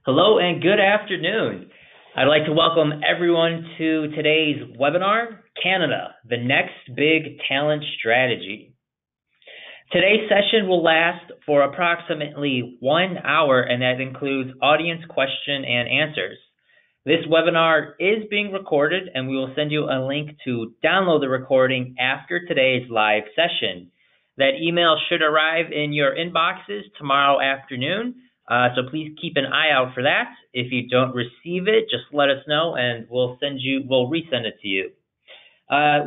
Hello and good afternoon. I'd like to welcome everyone to today's webinar, Canada, the Next Big Talent Strategy. Today's session will last for approximately 1 hour, and that includes audience question and answers. This webinar is being recorded, and we will send you a link to download the recording after today's live session. That email should arrive in your inboxes tomorrow afternoon. So please keep an eye out for that. If you don't receive it, just let us know and we'll resend it to you.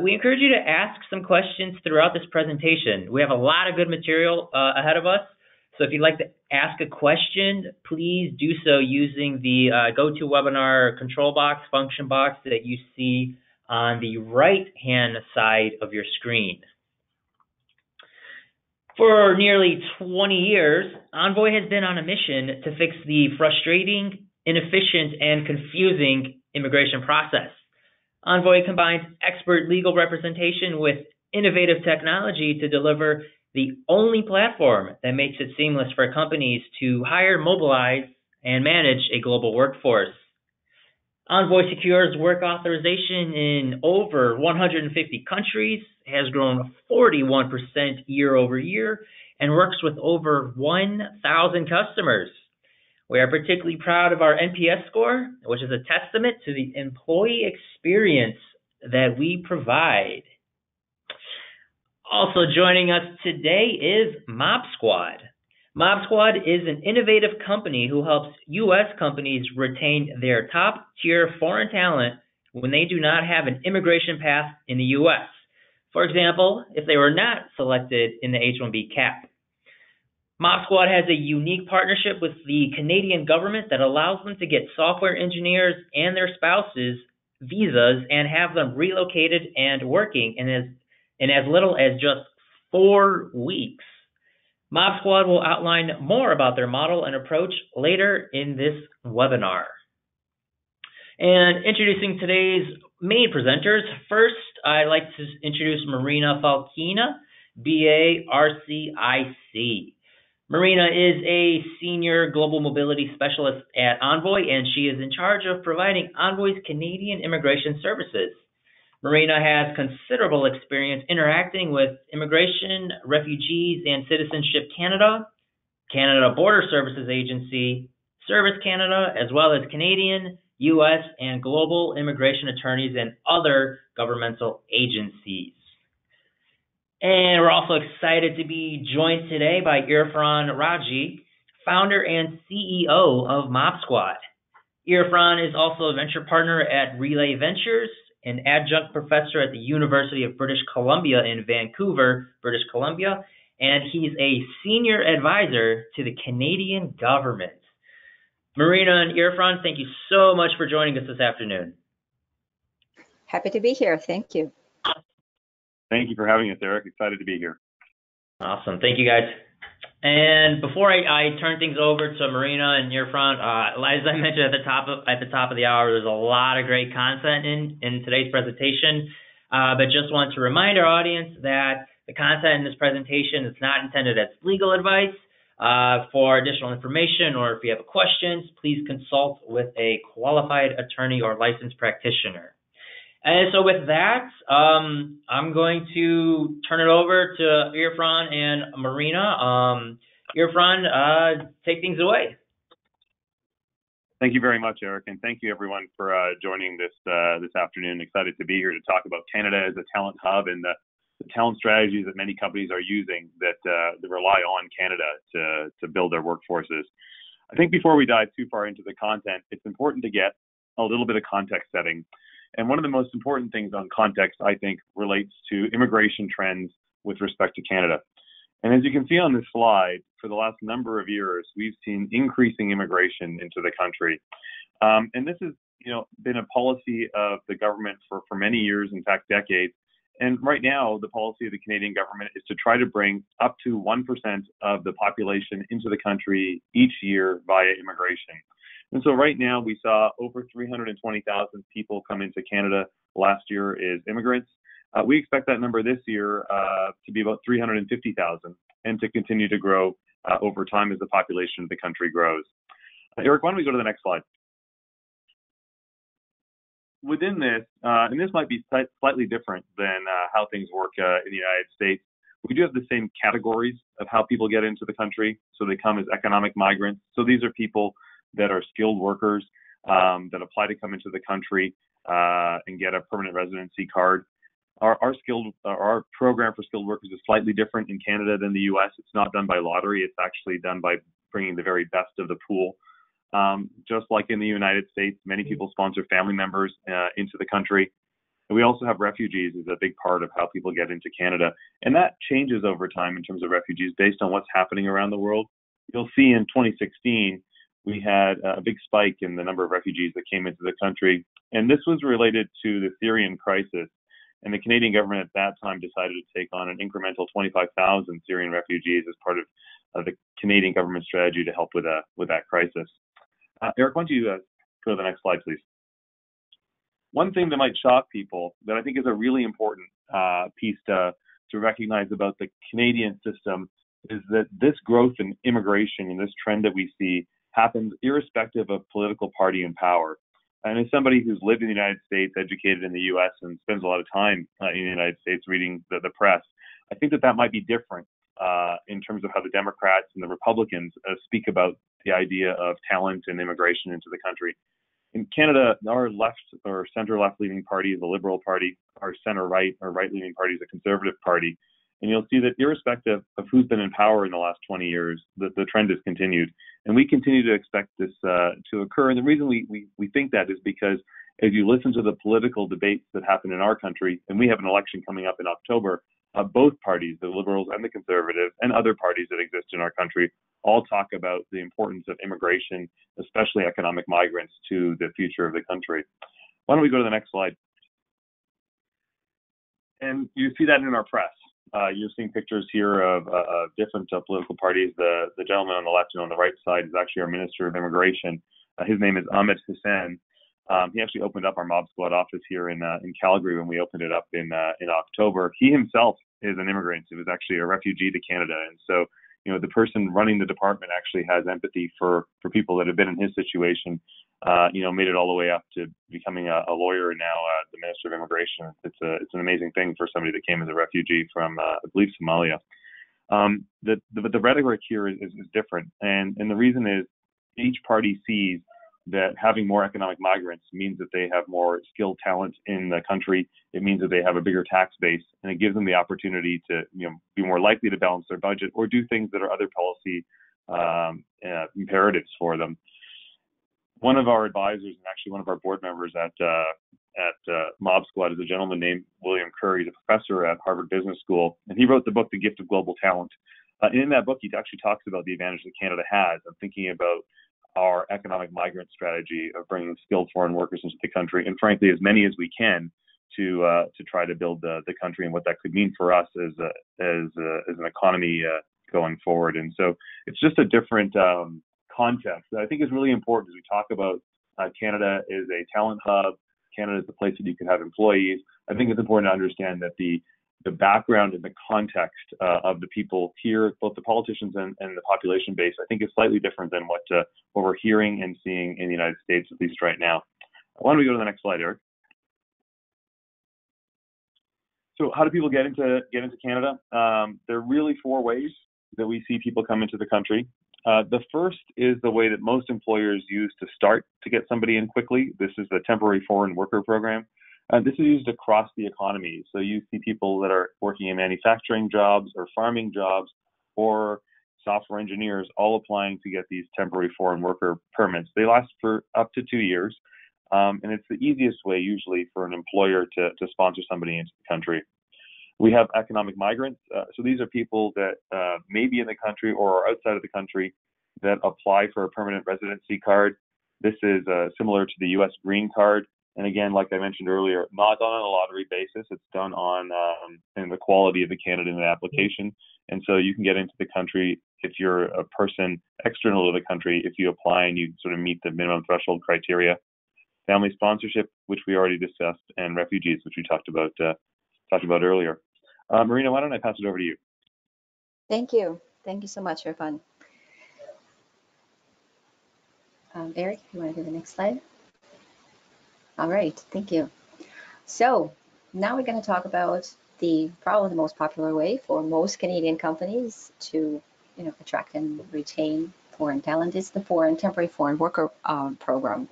We encourage you to ask some questions throughout this presentation. We have a lot of good material ahead of us. So if you'd like to ask a question, please do so using the GoToWebinar control box, function box that you see on the right-hand side of your screen. For nearly 20 years, Envoy has been on a mission to fix the frustrating, inefficient, and confusing immigration process. Envoy combines expert legal representation with innovative technology to deliver the only platform that makes it seamless for companies to hire, mobilize, and manage a global workforce. Envoy secures work authorization in over 150 countries, has grown 41% year over year, and works with over 1,000 customers. We are particularly proud of our NPS score, which is a testament to the employee experience that we provide. Also joining us today is Mobsquad. Mobsquad is an innovative company who helps U.S. companies retain their top-tier foreign talent when they do not have an immigration path in the U.S. For example, if they were not selected in the H-1B cap. Mobsquad has a unique partnership with the Canadian government that allows them to get software engineers and their spouses visas and have them relocated and working in as little as just 4 weeks. Mobsquad will outline more about their model and approach later in this webinar. And introducing today's main presenters, first I'd like to introduce Marina Falkina, BA RCIC. Marina is a senior global mobility specialist at Envoy, and she is in charge of providing Envoy's Canadian immigration services. Marina has considerable experience interacting with Immigration, Refugees, and Citizenship Canada, Canada Border Services Agency, Service Canada, as well as Canadian, U.S., and global immigration attorneys and other governmental agencies. And we're also excited to be joined today by Irfan Raji, founder and CEO of Mobsquad. Irfan is also a venture partner at Relay Ventures, an adjunct professor at the University of British Columbia in Vancouver, British Columbia, and he's a senior advisor to the Canadian government. Marina and Irfan, thank you so much for joining us this afternoon. Happy to be here. Thank you. Thank you for having us, Eric. Excited to be here. Awesome. Thank you, guys. And before I turn things over to Marina and Irfan, as I mentioned at the top of the hour, there's a lot of great content in today's presentation. But just want to remind our audience that the content in this presentation is not intended as legal advice. For additional information or if you have questions, please consult with a qualified attorney or licensed practitioner. And so with that, I'm going to turn it over to Irfan and Marina. Irfan, take things away. Thank you very much, Eric, and thank you everyone for joining this afternoon. Excited to be here to talk about Canada as a talent hub and the talent strategies that many companies are using that rely on Canada to build their workforces. I think before we dive too far into the content, it's important to get a little bit of context setting. And one of the most important things on context, I think, relates to immigration trends with respect to Canada. And as you can see on this slide, for the last number of years, we've seen increasing immigration into the country. And this has, been a policy of the government for many years, in fact, decades. And right now, the policy of the Canadian government is to try to bring up to 1% of the population into the country each year via immigration. And so right now we saw over 320,000 people come into Canada last year as immigrants. We expect that number this year to be about 350,000 and to continue to grow over time as the population of the country grows. Eric, why don't we go to the next slide? Within this, and this might be slightly different than how things work in the United States, we do have the same categories of how people get into the country. So they come as economic migrants. So these are people that are skilled workers that apply to come into the country and get a permanent residency card. Our program for skilled workers is slightly different in Canada than the US. It's not done by lottery. It's actually done by bringing the very best of the pool. Just like in the United States, many people sponsor family members into the country. And we also have refugees as a big part of how people get into Canada. And that changes over time in terms of refugees based on what's happening around the world. You'll see in 2016, we had a big spike in the number of refugees that came into the country. And this was related to the Syrian crisis. And the Canadian government at that time decided to take on an incremental 25,000 Syrian refugees as part of the Canadian government strategy to help with that crisis. Eric, why don't you go to the next slide, please? One thing that might shock people that I think is a really important piece to recognize about the Canadian system is that this growth in immigration and this trend that we see happens irrespective of political party and power. And as somebody who's lived in the United States, educated in the U.S., and spends a lot of time in the United States reading the press, I think that might be different in terms of how the Democrats and the Republicans speak about the idea of talent and immigration into the country. In Canada, our left or center-left leaning party is the Liberal Party. Our center-right or right-leaning party is the Conservative Party. And you'll see that irrespective of who's been in power in the last 20 years, the trend has continued. And we continue to expect this to occur. And the reason we think that is because as you listen to the political debates that happen in our country, and we have an election coming up in October, both parties, the Liberals and the Conservatives, and other parties that exist in our country, all talk about the importance of immigration, especially economic migrants, to the future of the country. Why don't we go to the next slide? And you see that in our press. You're seeing pictures here of different political parties. The gentleman on the left and on the right side is actually our Minister of Immigration. His name is Ahmed Hussein. He actually opened up our Mobsquad office here in Calgary when we opened it up in October. He himself is an immigrant. He was actually a refugee to Canada. And so, you know, the person running the department actually has empathy for people that have been in his situation, made it all the way up to becoming a lawyer and now the Minister of Immigration. It's an amazing thing for somebody that came as a refugee from, I believe, Somalia. The rhetoric here is different. And the reason is each party sees that having more economic migrants means that they have more skilled talent in the country. It means that they have a bigger tax base, and it gives them the opportunity to, be more likely to balance their budget or do things that are other policy imperatives for them. One of our advisors and actually one of our board members at Mobsquad is a gentleman named William Curry. He's a professor at Harvard Business School, and he wrote the book, The Gift of Global Talent. And in that book, he actually talks about the advantage that Canada has of thinking about our economic migrant strategy of bringing skilled foreign workers into the country, and frankly, as many as we can to try to build the country and what that could mean for us as an economy going forward. And so it's just a different context that I think is really important as we talk about Canada is a talent hub. Canada is the place that you can have employees. I think it's important to understand that the background and the context of the people here, both the politicians and the population base, I think is slightly different than what we're hearing and seeing in the United States, at least right now. Why don't we go to the next slide, Eric? So how do people get into Canada? There are really four ways that we see people come into the country. The first is the way that most employers use to start to get somebody in quickly. This is the temporary foreign worker program. This is used across the economy. So you see people that are working in manufacturing jobs or farming jobs or software engineers all applying to get these temporary foreign worker permits. They last for up to 2 years. And it's the easiest way usually for an employer to sponsor somebody into the country. We have economic migrants. So these are people that may be in the country or are outside of the country that apply for a permanent residency card. This is similar to the U.S. green card. And again, like I mentioned earlier, not done on a lottery basis. It's done on in the quality of the candidate application. And so you can get into the country if you're a person external to the country, if you apply and you sort of meet the minimum threshold criteria. Family sponsorship, which we already discussed, and refugees, which we talked about earlier. Marina, why don't I pass it over to you? Thank you. Thank you so much, Irfan. Eric, you want to do the next slide? All right, thank you. So now we're going to talk about probably the most popular way for most Canadian companies to, attract and retain foreign talent is the temporary foreign worker program.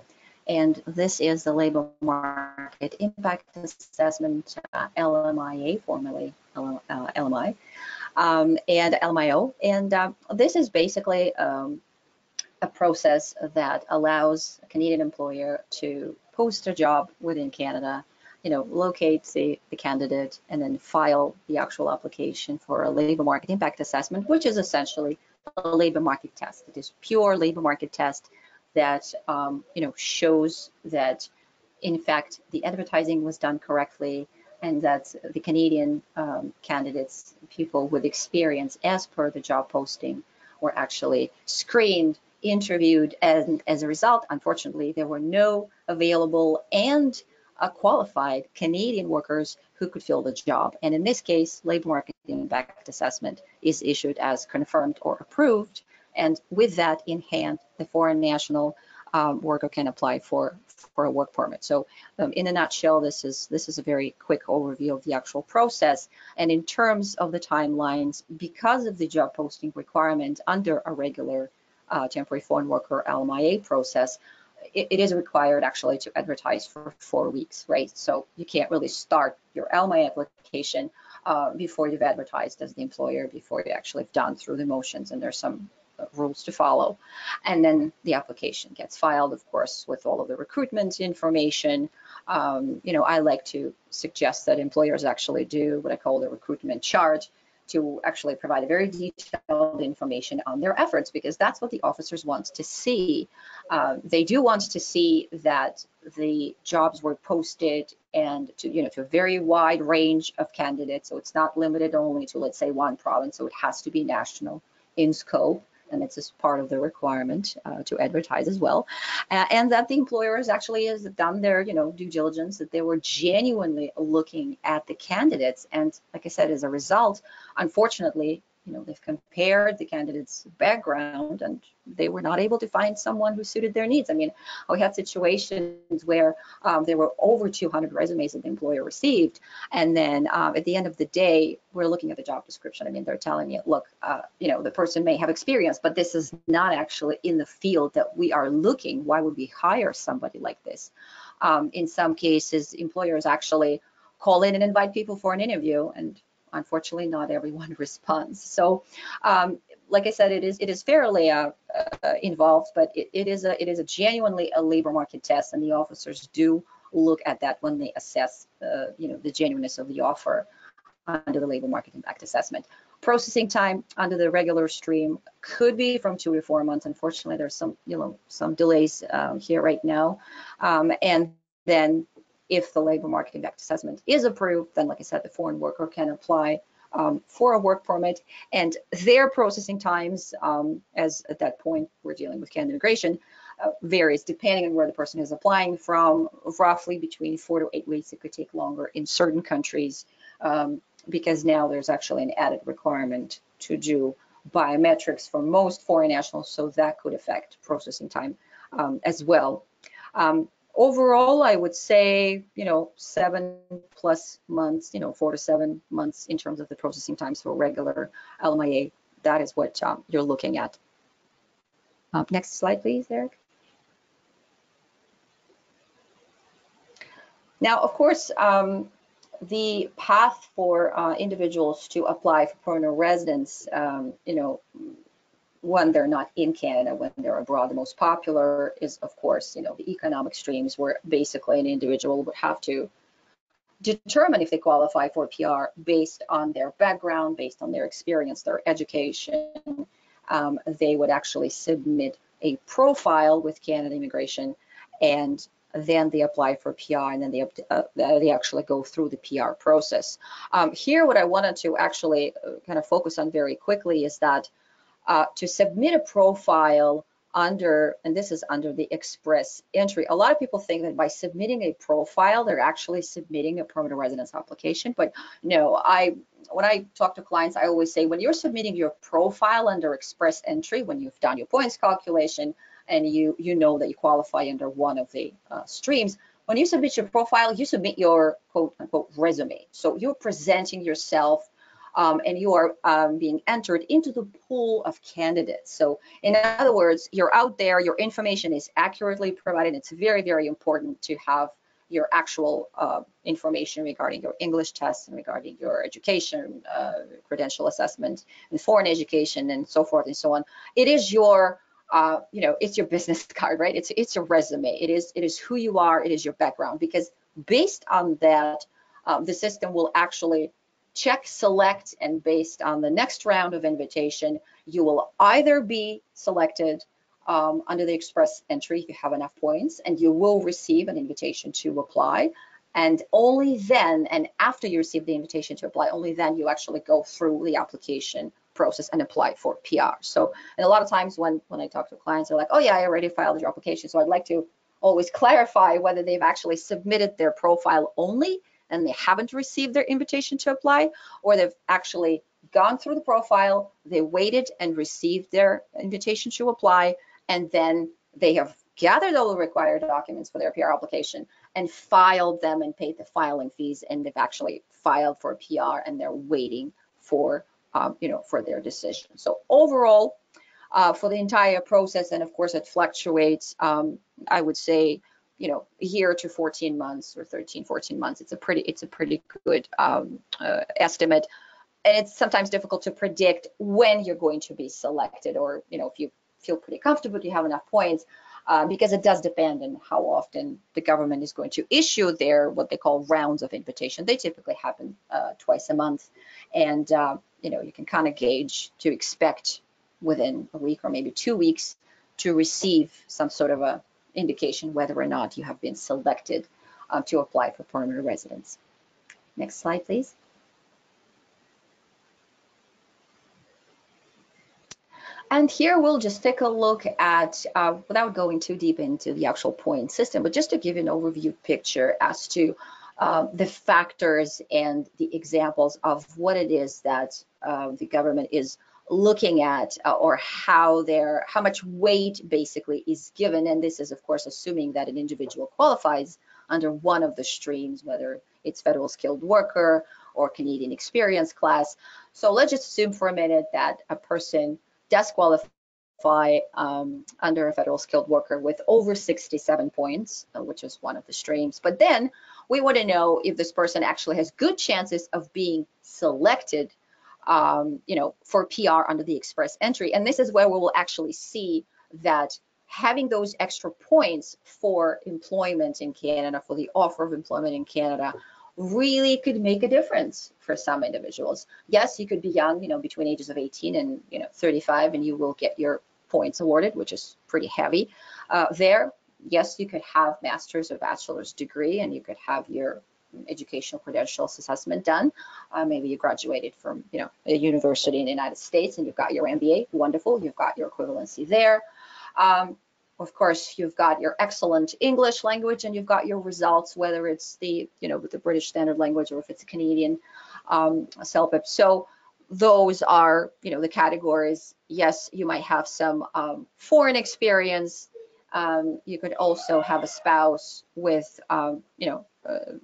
And this is the labor market impact assessment, LMIA, formerly LMI, and LMIO. And this is basically a process that allows a Canadian employer to post a job within Canada, locate the candidate, and then file the actual application for a labor market impact assessment, which is essentially a labor market test. It is pure labor market test that shows that, in fact, the advertising was done correctly and that the Canadian candidates, people with experience as per the job posting, were actually screened, interviewed, and as a result, unfortunately, there were no available and qualified Canadian workers who could fill the job. And in this case, labor market impact assessment is issued as confirmed or approved. And with that in hand, the foreign national worker can apply for a work permit. So in a nutshell, this is a very quick overview of the actual process. And in terms of the timelines, because of the job posting requirement under a regular temporary foreign worker LMIA process, it is required actually to advertise for 4 weeks, right? So you can't really start your LMIA application before you've advertised as the employer, before you actually have done through the motions, and there's some rules to follow. And then the application gets filed, of course, with all of the recruitment information. I like to suggest that employers actually do what I call the recruitment chart, to actually provide a very detailed information on their efforts, because that's what the officers want to see. They do want to see that the jobs were posted and to a very wide range of candidates. So it's not limited only to, let's say, one province. So it has to be national in scope. And it's just part of the requirement to advertise as well, and that the employers actually has done their due diligence, that they were genuinely looking at the candidates. And like I said, as a result, unfortunately, they've compared the candidates' background and they were not able to find someone who suited their needs. I mean, we had situations where there were over 200 resumes that the employer received. And then at the end of the day, we're looking at the job description. I mean, they're telling you, look, the person may have experience, but this is not actually in the field that we are looking. Why would we hire somebody like this? In some cases, employers actually call in and invite people for an interview, and unfortunately, not everyone responds. So, like I said, it is fairly involved, but it is a genuinely a labor market test, and the officers do look at that when they assess, the genuineness of the offer under the labor market impact assessment. Processing time under the regular stream could be from 2 to 4 months. Unfortunately, there's some delays here right now, and then if the labor market impact assessment is approved, then, like I said, the foreign worker can apply for a work permit, and their processing times, as at that point we're dealing with Canada immigration, varies depending on where the person is applying from, roughly between 4 to 8 weeks. It could take longer in certain countries because now there's actually an added requirement to do biometrics for most foreign nationals, so that could affect processing time as well. Overall, I would say, 7+ months, 4 to 7 months in terms of the processing times for regular LMIA. That is what you're looking at. Next slide, please, Eric. Now, of course, the path for individuals to apply for permanent residence, when they're not in Canada, when they're abroad, the most popular is, of course, the economic streams, where basically an individual would have to determine if they qualify for PR based on their background, based on their experience, their education. They would actually submit a profile with Canada Immigration, and then they apply for PR, and then they actually go through the PR process. Here, what I wanted to actually kind of focus on very quickly is that to submit a profile under, and this is under the express entry, a lot of people think that by submitting a profile, they're actually submitting a permanent residence application. But no, when I talk to clients, I always say, when you're submitting your profile under express entry, when you've done your points calculation, and you know that you qualify under one of the streams. When you submit your profile, you submit your quote unquote resume. So you're presenting yourself, and you are being entered into the pool of candidates. So in other words, you're out there, your information is accurately provided. It's very, very important to have your actual information regarding your English test and regarding your education, credential assessment, and foreign education, and so forth and so on. It is your it's your business card, right? It's your resume. It is who you are. It is your background, because based on that, the system will actually check, select, and based on the next round of invitation, you will either be selected under the express entry if you have enough points, and you will receive an invitation to apply. And only then, and after you receive the invitation to apply, only then you actually go through the application process and apply for PR. So, and a lot of times when I talk to clients, they're like, oh yeah, I already filed your application. So I'd like to always clarify whether they've actually submitted their profile only and they haven't received their invitation to apply, or they've actually gone through the profile, they waited and received their invitation to apply, and then they have gathered all the required documents for their PR application and filed them and paid the filing fees, and they've actually filed for PR and they're waiting for for their decision. So overall, for the entire process, and of course it fluctuates, I would say, a year to 14 months or 13, 14 months. It's a pretty good estimate. And it's sometimes difficult to predict when you're going to be selected, or if you feel pretty comfortable, you have enough points, because it does depend on how often the government is going to issue their what they call rounds of invitation. They typically happen twice a month, and you can kind of gauge to expect within a week or maybe 2 weeks to receive some sort of a indication whether or not you have been selected to apply for permanent residence. Next slide, please. And here we'll just take a look at, without going too deep into the actual point system, but just to give you an overview picture as to the factors and the examples of what it is that the government is looking at, or how much weight basically is given. And this is, of course, assuming that an individual qualifies under one of the streams, whether it's federal skilled worker or Canadian experience class. So let's just assume for a minute that a person does qualify under a federal skilled worker with over 67 points, which is one of the streams. But then we want to know if this person actually has good chances of being selected for PR under the express entry. And this is where we will actually see that having those extra points for employment in Canada, for the offer of employment in Canada, really could make a difference for some individuals. Yes, you could be young, between ages of 18 and 35, and you will get your points awarded, which is pretty heavy there. Yes, you could have master's or bachelor's degree, and you could have your educational credentials assessment done. Maybe you graduated from a university in the United States and you've got your MBA. Wonderful, you've got your equivalency there. Of course, you've got your excellent English language, and you've got your results, whether it's the the British Standard Language or if it's a Canadian CELPIP. So those are the categories. Yes, you might have some foreign experience. You could also have a spouse with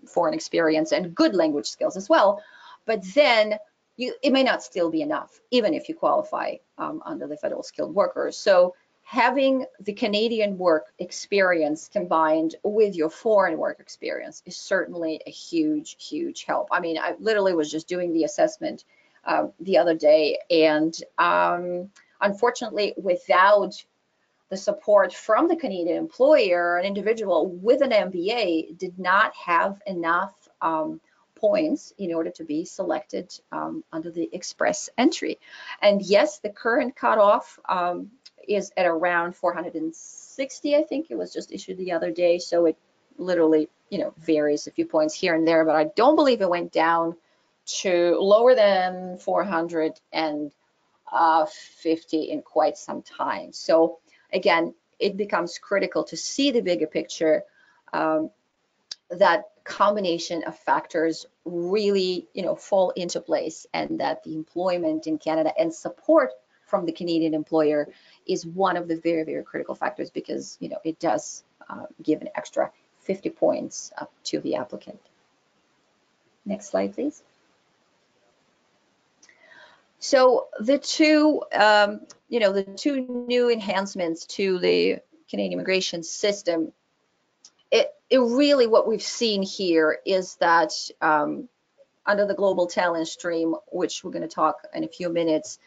foreign experience and good language skills as well. But then it may not still be enough, even if you qualify under the federal skilled workers. So having the Canadian work experience combined with your foreign work experience is certainly a huge, huge help. I mean, I literally was just doing the assessment the other day, and unfortunately, without the support from the Canadian employer, an individual with an MBA did not have enough points in order to be selected under the express entry. And yes, the current cutoff is at around 460, I think it was just issued the other day. So it literally, varies a few points here and there, but I don't believe it went down to lower than 450 in quite some time. So again, it becomes critical to see the bigger picture. That combination of factors really, fall into place, and that the employment in Canada and support from the Canadian employer is one of the very, very critical factors, because it does give an extra 50 points up to the applicant. Next slide, please. So the two, the two new enhancements to the Canadian immigration system, it really, what we've seen here is that under the Global Talent Stream, which we're going to talk in a few minutes,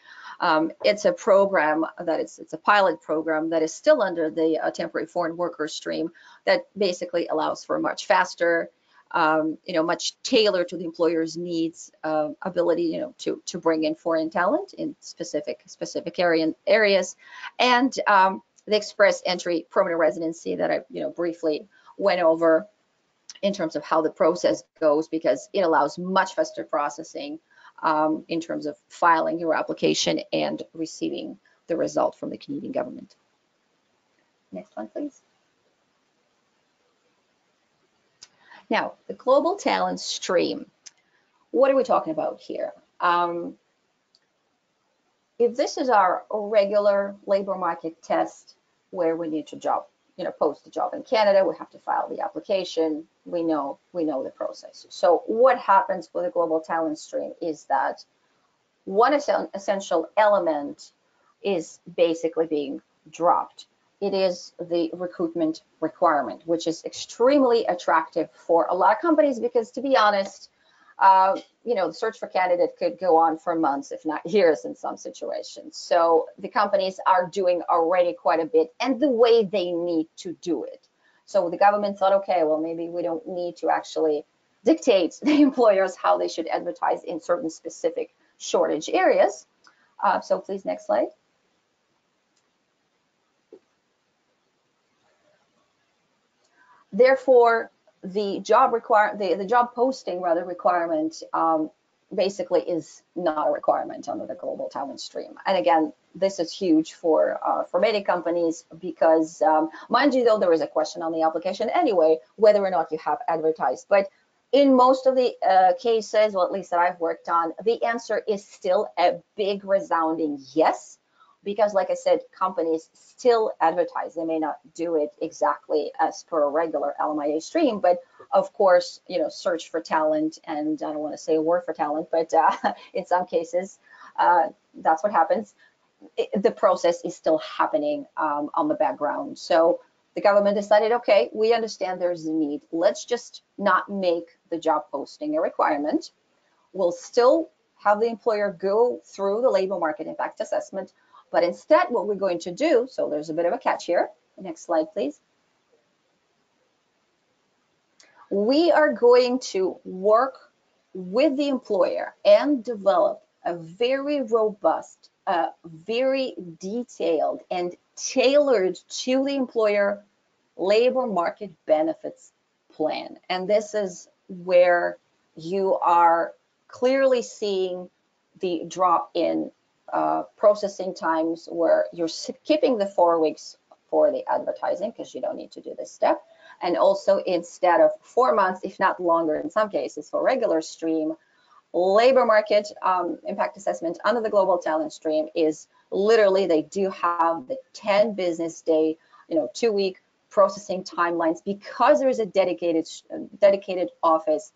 it's a program that it's a pilot program that is still under the temporary foreign worker stream, that basically allows for a much faster, much tailored to the employer's needs, ability, to bring in foreign talent in specific areas, and the express entry permanent residency that I briefly went over in terms of how the process goes, because it allows much faster processing in terms of filing your application and receiving the result from the Canadian government. Next one, please. Now, the Global Talent Stream, what are we talking about here? If this is our regular labor market test where we need to post a job in Canada, we have to file the application, we know the process. So what happens with the Global Talent Stream is that one essential element is basically being dropped. It is the recruitment requirement, which is extremely attractive for a lot of companies, because, to be honest, the search for candidate could go on for months, if not years in some situations. So the companies are doing already quite a bit, and the way they need to do it. So the government thought, okay, well, maybe we don't need to actually dictate the employers how they should advertise in certain specific shortage areas. So please, next slide. Therefore, the job posting requirement basically is not a requirement under the Global Talent Stream. And again, this is huge for many companies, because mind you, though, there is a question on the application anyway whether or not you have advertised. But in most of the cases, well, at least that I've worked on, the answer is still a big resounding yes. Because, like I said, companies still advertise. They may not do it exactly as per a regular LMIA stream, but of course, search for talent, and I don't want to say a word for talent, but in some cases, that's what happens. The process is still happening on the background. So the government decided, okay, we understand there's a need. Let's just not make the job posting a requirement. We'll still have the employer go through the labor market impact assessment. But instead, what we're going to do, so there's a bit of a catch here. Next slide, please. We are going to work with the employer and develop a very robust, very detailed and tailored to the employer labor market benefits plan. And this is where you are clearly seeing the drop in processing times, where you're skipping the 4 weeks for the advertising, because you don't need to do this step. And also, instead of 4 months, if not longer in some cases, for regular stream, labor market impact assessment under the Global Talent Stream is literally, they do have the 10 business day, 2-week processing timelines, because there is a dedicated office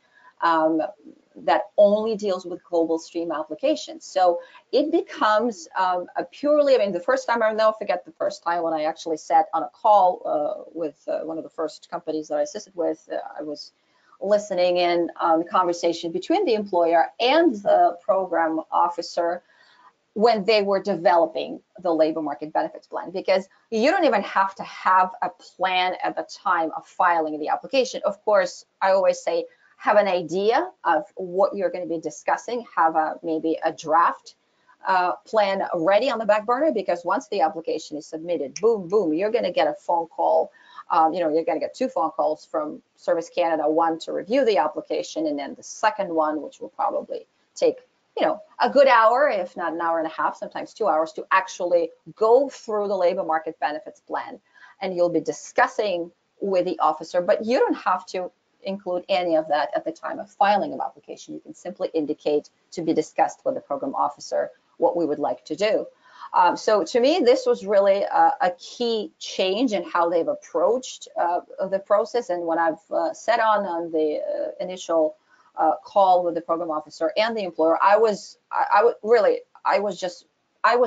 that only deals with global stream applications. So it becomes a purely, the first time, I'll never forget the first time when I actually sat on a call with one of the first companies that I assisted with. I was listening in on the conversation between the employer and the program officer when they were developing the labor market benefits plan, because you don't even have to have a plan at the time of filing the application. Of course, I always say, have an idea of what you're going to be discussing, have maybe a draft plan ready on the back burner, because once the application is submitted, boom, boom, you're going to get a phone call. You're going to get 2 phone calls from Service Canada, one to review the application, and then the second one, which will probably take a good hour, if not an hour and a half, sometimes 2 hours, to actually go through the labor market benefits plan. And you'll be discussing with the officer, but you don't have to include any of that at the time of filing of application. You can simply indicate to be discussed with the program officer what we would like to do. So to me, this was really a key change in how they've approached the process. And when I've sat on the initial call with the program officer and the employer, I was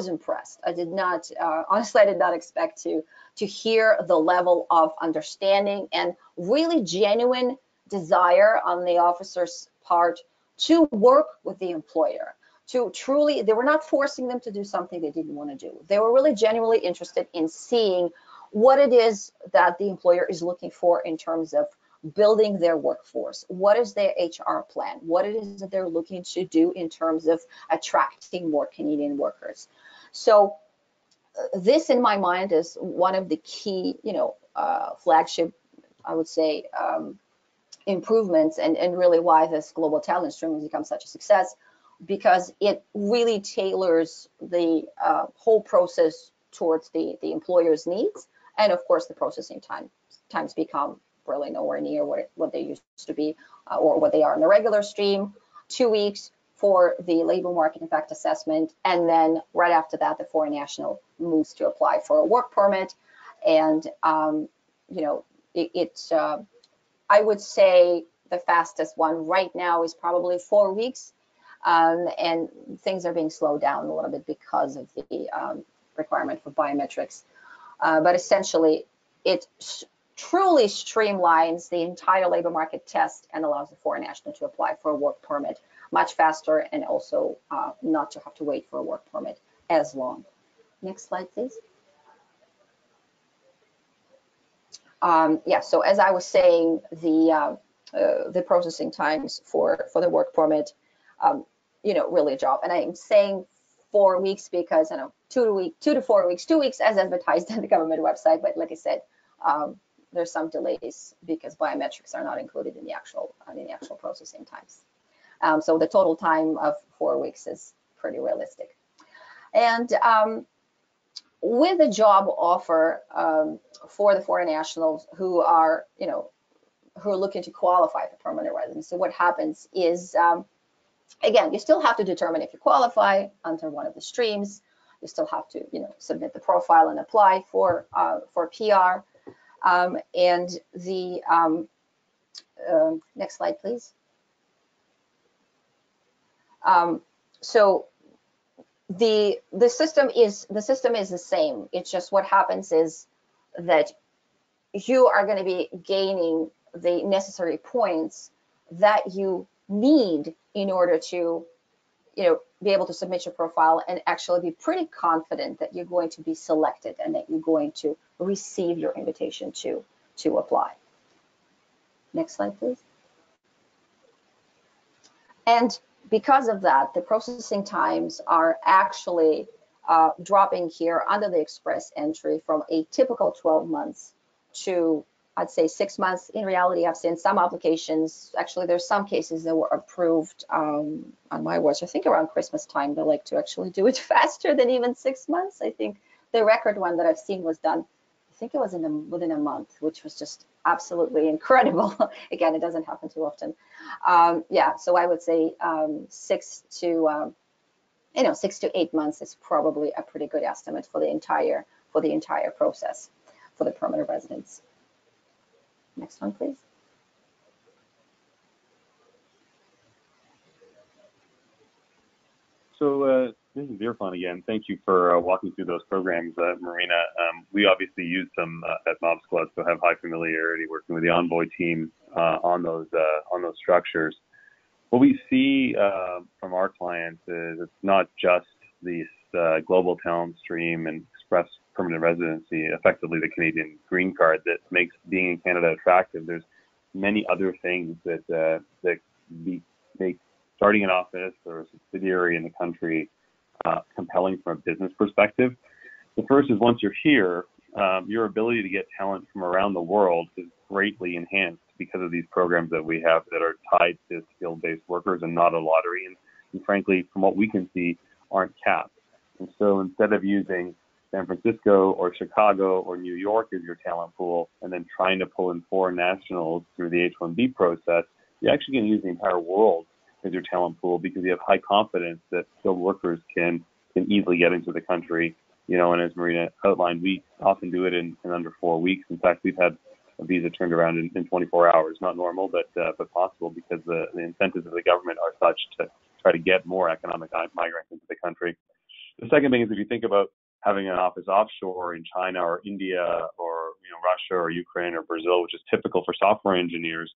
impressed. I did not, honestly, I did not expect to hear the level of understanding and really genuine desire on the officer's part to work with the employer. To truly, they were not forcing them to do something they didn't want to do. They were really genuinely interested in seeing what it is that the employer is looking for in terms of building their workforce. What is their HR plan? What it is that they're looking to do in terms of attracting more Canadian workers. So this, in my mind, is one of the key, flagship, I would say, improvements, and really why this global talent stream has become such a success, because it really tailors the whole process towards the employer's needs. And of course, the processing times become really nowhere near what they used to be or what they are in the regular stream. 2 weeks for the labor market impact assessment, and then right after that, the foreign national moves to apply for a work permit. And I would say the fastest one right now is probably 4 weeks, and things are being slowed down a little bit because of the requirement for biometrics. But essentially, it truly streamlines the entire labor market test and allows the foreign national to apply for a work permit much faster, and also not to have to wait for a work permit as long. Next slide, please. So as I was saying, the processing times for the work permit, really drop. And I'm saying 4 weeks because 2 to 4 weeks, 2 weeks as advertised on the government website. But like I said, there's some delays because biometrics are not included in the actual processing times. So the total time of 4 weeks is pretty realistic. And with a job offer for the foreign nationals who are looking to qualify for permanent residency, what happens is, again, you still have to determine if you qualify under one of the streams. You still have to, submit the profile and apply for PR. And the next slide, please. So the system is the same. It's just what happens is that you are going to be gaining the necessary points that you need in order to be able to submit your profile and actually be pretty confident that you're going to be selected and that you're going to receive your invitation to apply. Next slide, please. And because of that, the processing times are actually dropping here under the express entry from a typical 12 months to, I'd say, 6 months. In reality, I've seen some applications, actually there's some cases that were approved on my watch, I think around Christmas time. They like to actually do it faster than even 6 months. I think the record one that I've seen was done, I think it was within a month, which was just absolutely incredible. Again, it doesn't happen too often. So I would say 6 to 8 months is probably a pretty good estimate for the entire process for the permanent residence. Next one, please. So this is Irfan again. Thank you for walking through those programs, Marina. We obviously use them at Mobsquad, so have high familiarity working with the Envoy team on those structures. What we see from our clients is it's not just this global talent stream and express permanent residency, effectively the Canadian green card, that makes being in Canada attractive. There's many other things that make starting an office or a subsidiary in the country compelling from a business perspective. The first is, once you're here, your ability to get talent from around the world is greatly enhanced because of these programs that we have that are tied to skill-based workers and not a lottery, and frankly, from what we can see, aren't capped. And so instead of using San Francisco or Chicago or New York as your talent pool and then trying to pull in foreign nationals through the H-1B process, you're actually going to use the entire world as your talent pool because you have high confidence that skilled workers can can easily get into the country. And as Marina outlined, we often do it in under 4 weeks. In fact, we've had a visa turned around in 24 hours. Not normal, but possible, because the incentives of the government are such to try to get more economic migrants into the country. The second thing is, if you think about having an office offshore in China or India or Russia or Ukraine or Brazil, which is typical for software engineers,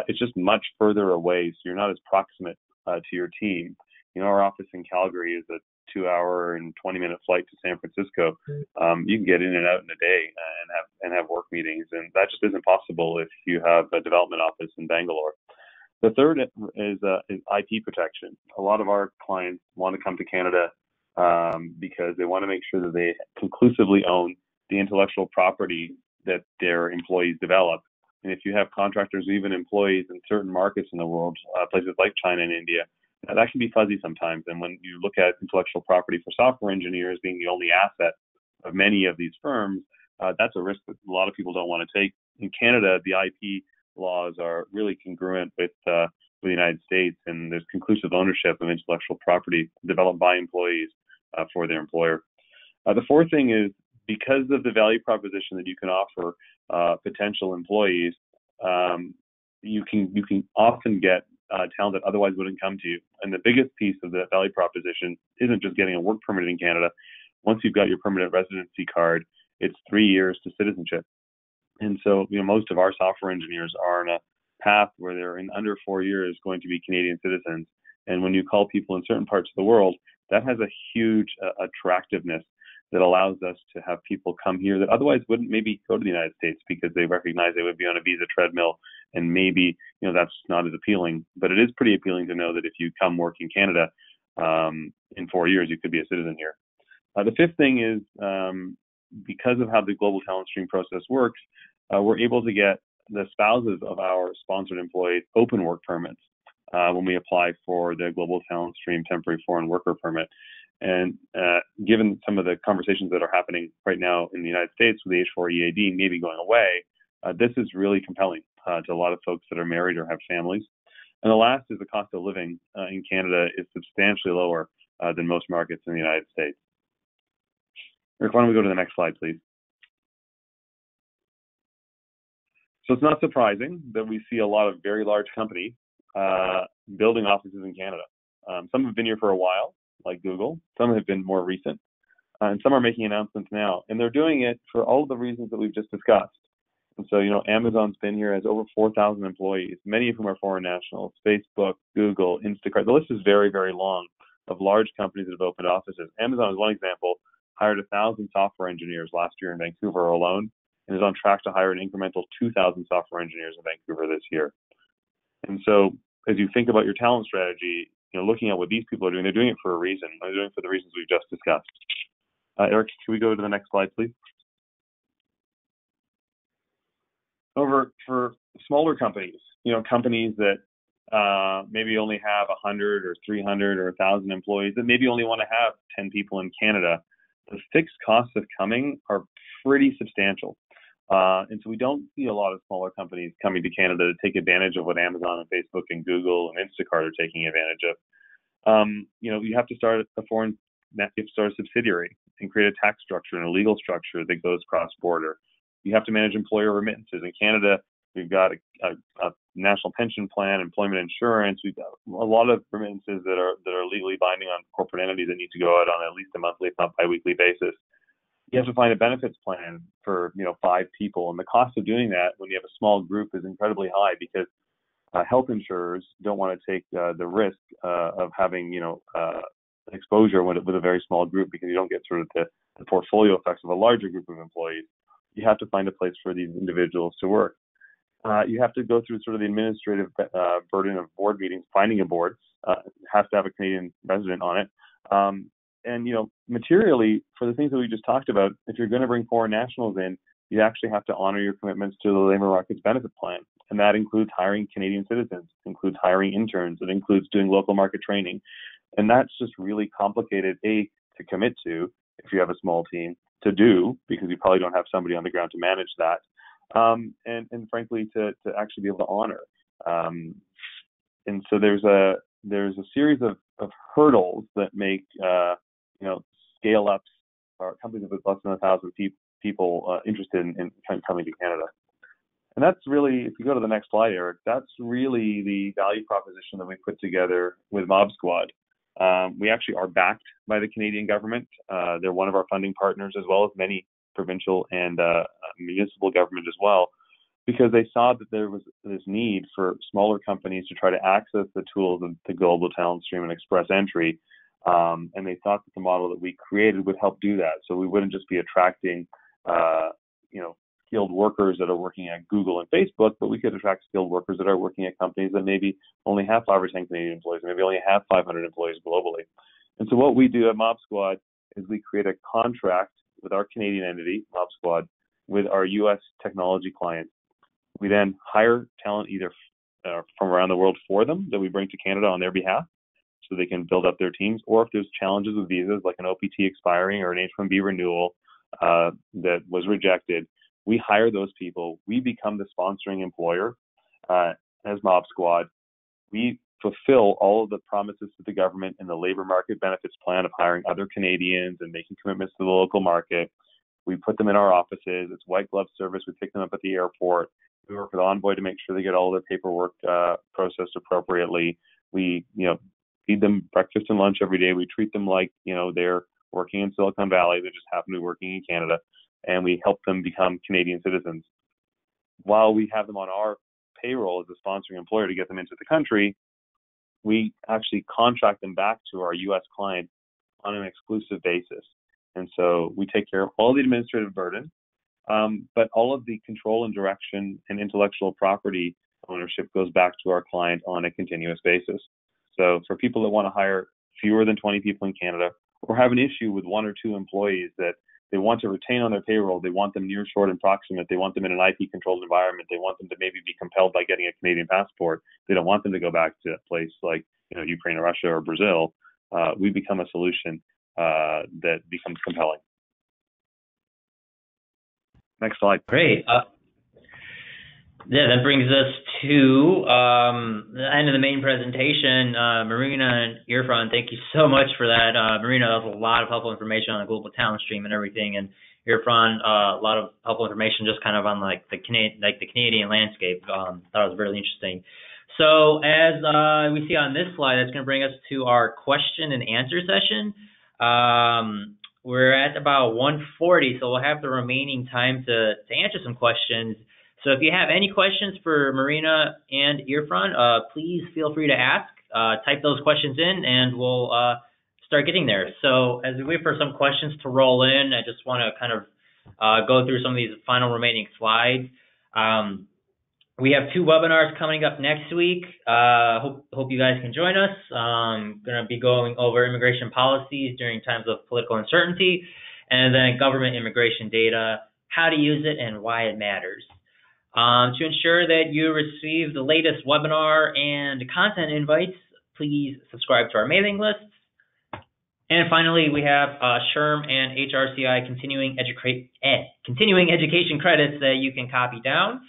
it's just much further away, so you're not as proximate to your team. Our office in Calgary is a 2-hour and 20-minute flight to San Francisco. You can get in and out in a day and have work meetings, and that just isn't possible if you have a development office in Bangalore. The third is IP protection. A lot of our clients want to come to Canada because they want to make sure that they conclusively own the intellectual property that their employees develop. And if you have contractors or even employees in certain markets in the world, places like China and India, that can be fuzzy sometimes. And when you look at intellectual property for software engineers being the only asset of many of these firms, that's a risk that a lot of people don't want to take. In Canada, the IP laws are really congruent with the United States, and there's conclusive ownership of intellectual property developed by employees for their employer. The fourth thing is, because of the value proposition that you can offer potential employees, you can often get talent that otherwise wouldn't come to you. And the biggest piece of the value proposition isn't just getting a work permit in Canada. Once you've got your permanent residency card, it's 3 years to citizenship. And so, most of our software engineers are on a path where they're in under 4 years going to be Canadian citizens. And when you call people in certain parts of the world, that has a huge attractiveness that allows us to have people come here that otherwise wouldn't maybe go to the United States because they recognize they would be on a visa treadmill, and maybe that's not as appealing. But it is pretty appealing to know that if you come work in Canada in 4 years, you could be a citizen here. The fifth thing is, because of how the global talent stream process works, we're able to get the spouses of our sponsored employees open work permits when we apply for the global talent stream temporary foreign worker permit. And given some of the conversations that are happening right now in the United States with the H-4 EAD maybe going away, this is really compelling to a lot of folks that are married or have families. And the last is the cost of living in Canada is substantially lower than most markets in the United States. Eric, why don't we go to the next slide, please? So it's not surprising that we see a lot of very large companies building offices in Canada. Some have been here for a while, like Google. Some have been more recent, and some are making announcements now. And they're doing it for all of the reasons that we've just discussed. And so, Amazon's been here, has over 4,000 employees, many of whom are foreign nationals. Facebook, Google, Instacart. The list is very, very long of large companies that have opened offices. Amazon is one example, hired 1,000 software engineers last year in Vancouver alone, and is on track to hire an incremental 2,000 software engineers in Vancouver this year. And so, as you think about your talent strategy, looking at what these people are doing, they're doing it for a reason. They're doing it for the reasons we've just discussed. Eric, can we go to the next slide, please? Over for smaller companies, companies that maybe only have 100 or 300 or 1,000 employees, that maybe only want to have 10 people in Canada, the fixed costs of coming are pretty substantial. And so we don't see a lot of smaller companies coming to Canada to take advantage of what Amazon and Facebook and Google and Instacart are taking advantage of. You have to start you have to start a subsidiary and create a tax structure and a legal structure that goes cross-border. You have to manage employer remittances. In Canada, we've got a national pension plan, employment insurance. We've got a lot of remittances that are legally binding on corporate entities that need to go out on at least a monthly, if not bi-weekly basis. You have to find a benefits plan for 5 people, and the cost of doing that when you have a small group is incredibly high because health insurers don't want to take the risk of having exposure with a very small group because you don't get sort of the portfolio effects of a larger group of employees. You have to find a place for these individuals to work. You have to go through sort of the administrative burden of board meetings. Finding a board has to have a Canadian resident on it. And, materially, for the things that we just talked about, if you're going to bring foreign nationals in, you actually have to honor your commitments to the labor markets benefit plan. And that includes hiring Canadian citizens, includes hiring interns, it includes doing local market training. And that's just really complicated, to commit to if you have a small team, to do, because you probably don't have somebody on the ground to manage that. And frankly, to actually be able to honor. And so there's a series of hurdles that make scale ups or companies with less than 1,000 people interested in coming to Canada. And that's really, if you go to the next slide, Eric, that's really the value proposition that we put together with Mobsquad. We actually are backed by the Canadian government. They're one of our funding partners, as well as many provincial and municipal government as well, because they saw that there was this need for smaller companies to try to access the tools of the global talent stream and express entry. And they thought that the model that we created would help do that. So we wouldn't just be attracting, skilled workers that are working at Google and Facebook, but we could attract skilled workers that are working at companies that maybe only have 5 or 10 Canadian employees, maybe only have 500 employees globally. And so what we do at Mobsquad is we create a contract with our Canadian entity, Mobsquad, with our U.S. technology clients. We then hire talent either from around the world for them that we bring to Canada on their behalf so they can build up their teams, or if there's challenges with visas like an OPT expiring or an H-1B renewal that was rejected, we hire those people. We become the sponsoring employer as Mobsquad. We fulfill all of the promises to the government in the labor market benefits plan of hiring other Canadians and making commitments to the local market. We put them in our offices. It's white glove service. We pick them up at the airport. We work with Envoy to make sure they get all their paperwork processed appropriately. We, feed them breakfast and lunch every day. We treat them like, they're working in Silicon Valley. They just happen to be working in Canada. And we help them become Canadian citizens. While we have them on our payroll as a sponsoring employer to get them into the country, we actually contract them back to our U.S. client on an exclusive basis. And so we take care of all the administrative burden, but all of the control and direction and intellectual property ownership goes back to our client on a continuous basis. So for people that want to hire fewer than 20 people in Canada, or have an issue with 1 or 2 employees that they want to retain on their payroll, they want them near, short, and proximate, they want them in an IP-controlled environment, they want them to maybe be compelled by getting a Canadian passport, they don't want them to go back to a place like Ukraine or Russia or Brazil, we become a solution that becomes compelling. Next slide. Great. That brings us to the end of the main presentation. Marina and Irfan, thank you so much for that. Marina, that was a lot of helpful information on the global talent stream and everything, and Irfan, a lot of helpful information just kind of on the Canadian landscape. That was really interesting. So as we see on this slide, that's going to bring us to our question and answer session. We're at about 1:40, so we'll have the remaining time to answer some questions. So if you have any questions for Marina and Irfan, please feel free to ask. Type those questions in, and we'll start getting there. So as we wait for some questions to roll in, I just want to kind of go through some of these final remaining slides. We have 2 webinars coming up next week. Hope you guys can join us. I'm going to be going over immigration policies during times of political uncertainty, and then government immigration data, how to use it, and why it matters. To ensure that you receive the latest webinar and content invites, please subscribe to our mailing lists. And finally, we have SHRM and HRCI continuing education credits that you can copy down.